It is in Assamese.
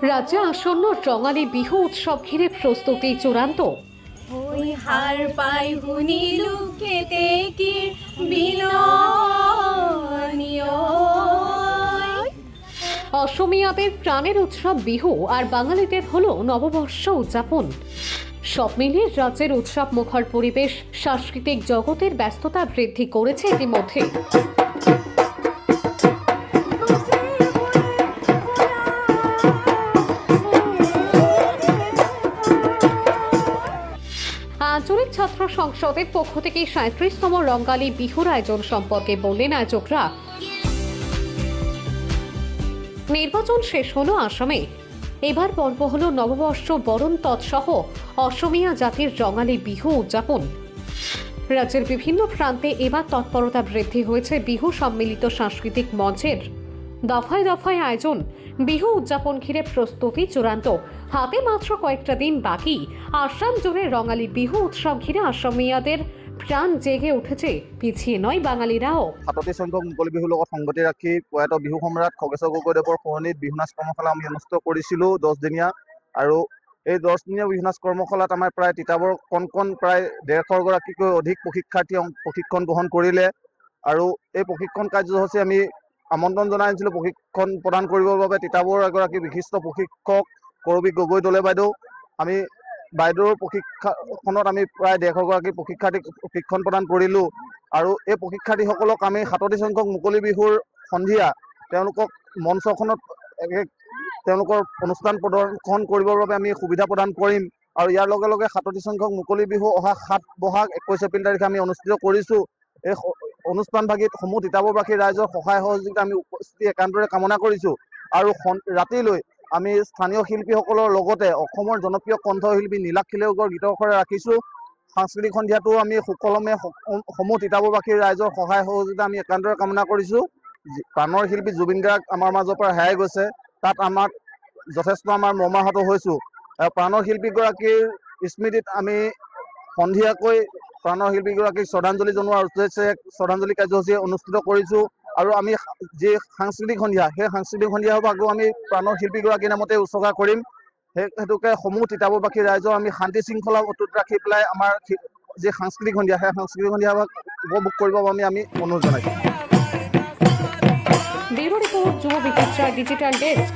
রাজ্যে আসন্ন রঙালী বিহু উৎসব ঘিরে প্রস্তুতি চূড়ান্ত। ওই হার পাই হুনিলু খেতে কি বিননীয়। অসমীয়াদের প্রাণের উৎসব বিহু আর বাঙালিদের হলো নববর্ষ উদযাপন। সব মিলিয়ে রাজ্যের উৎসব মুখর পরিবেশ সাংস্কৃতিক জগতের ব্যস্ততা বৃদ্ধি করেছে ইতিমধ্যে। আঞ্চলিক ছাত্র সংসদের পক্ষ থেকে ৩৭তম রঙালী বিহুর আয়োজন সম্পর্কে বললেন আয়োজকরা। নির্বাচন শেষ হলো আসামে, এবার পর্ব হলো নববর্ষ বরণ তৎসহ অসমীয়া জাতির রঙালী বিহু উদযাপন। রাজ্যের বিভিন্ন প্রান্তে এবার তৎপরতা বৃদ্ধি হয়েছে বিহু সম্মিলিত সাংস্কৃতিক মঞ্চের। দফায় দফায় আয়োজন, বিহু উদযাপন ঘিরে প্রস্তুতি চূড়ান্ত। হাতে মাত্র কয়েকটা দিন বাকি। আসাম জুড়ে রঙালী বিহু উৎসব ঘিরে অসমীয়াদের প্রাণ জেগে উঠেছে, পিছিয়ে নয় বাঙালিরাও। ৭৭ সংখ্যক মুকলি বিহুৰ লগত সংগতি ৰাখি প্ৰয়াত বিহু সম্ৰাট খগেশ্বৰ গগৈদেৱৰ শুৱনিত বিহু নাচ কৰ্মশালা আমি অনুষ্ঠিত কৰিছিলোঁ 10 দিনীয়া। আৰু এই 10 দিনীয়া বিহু নাচ কৰ্মশালাত আমাৰ প্ৰায় তিতাবৰ কণ প্ৰায় 150 গৰাকীকৈ অধিক প্ৰশিক্ষাৰ্থী প্ৰশিক্ষণ গ্ৰহণ কৰিলে। আৰু এই প্ৰশিক্ষণ কাৰ্যসূচী আমি আমন্ত্ৰণ জনাইছিলোঁ প্ৰশিক্ষণ প্ৰদান কৰিবৰ বাবে তিতাবৰ এগৰাকী বিশিষ্ট প্ৰশিক্ষক কৰবী গগৈ দলে বাইদেউ। আমি বাইদেউৰ প্ৰশিক্ষণত আমি প্ৰায় 150 গৰাকী প্ৰশিক্ষাৰ্থীক প্ৰশিক্ষণ প্ৰদান কৰিলোঁ। আৰু এই প্ৰশিক্ষাৰ্থীসকলক আমি ৭৭ সংখ্যক মুকলি বিহুৰ সন্ধিয়া তেওঁলোকক মঞ্চখনত তেওঁলোকৰ অনুষ্ঠান প্ৰদৰ্শন কৰিবৰ বাবে আমি সুবিধা প্ৰদান কৰিম। আৰু ইয়াৰ লগে লগে ৭৭ সংখ্যক মুকলি বিহু অহা ৭ বহাগ ২১ এপ্ৰিল তাৰিখে আমি অনুষ্ঠিত কৰিছোঁ। এই অনুষ্ঠানভাগিত সমূহ তিতাবৰবাসী ৰাইজৰ সহায় সহযোগিতা আমি উপস্থিতি একান্তৰে কামনা কৰিছোঁ। আৰু ৰাতিলৈ আমি স্থানীয় শিল্পীসকলৰ লগতে অসমৰ জনপ্ৰিয় কণ্ঠশিল্পী নীলাক্ষী নেওগৰ গীতৰখৰে ৰাখিছোঁ। সাংস্কৃতিক সন্ধিয়াটো আমি সুকলমে সমূহ তিতাবৰবাসী ৰাইজৰ সহায় সহযোগিতা আমি একান্তৰে কামনা কৰিছোঁ। প্ৰাণৰ শিল্পী জুবিন গাৰ্গ আমাৰ মাজৰ পৰা হেৰাই গৈছে, তাত আমাক যথেষ্ট আমাৰ মৰ্মাহত হৈছোঁ। প্ৰাণৰ শিল্পীগৰাকীৰ স্মৃতিত আমি সন্ধিয়াকৈ প্ৰাণৰ শিল্পীগৰাকীক শ্ৰদ্ধাঞ্জলি জনোৱাৰ উদ্দেশ্যে শ্ৰদ্ধাঞ্জলি কাৰ্যসূচী অনুষ্ঠিত কৰিছোঁ। আৰু আমি যি সাংস্কৃতিক সন্ধিয়া, সেই সাংস্কৃতিক সন্ধিয়াভাগো আমি প্ৰাণৰ শিল্পীগৰাকীৰ নামতে উৎসৰ্গা কৰিম। সেই হেতুকে সমূহ তিতাবৰবাসী ৰাইজৰ আমি শান্তি শৃংখলা অটুট ৰাখি পেলাই আমাৰ যি সাংস্কৃতিক সন্ধিয়া, সেই সাংস্কৃতিক সন্ধিয়াভাগ উপভোগ কৰিবৰ বাবে আমি অনুৰোধ জনাইছোঁ। ব্যুৰো ৰিপোৰ্ট, যুব বিচিত্ৰা ডিজিটাল ডেস্ক।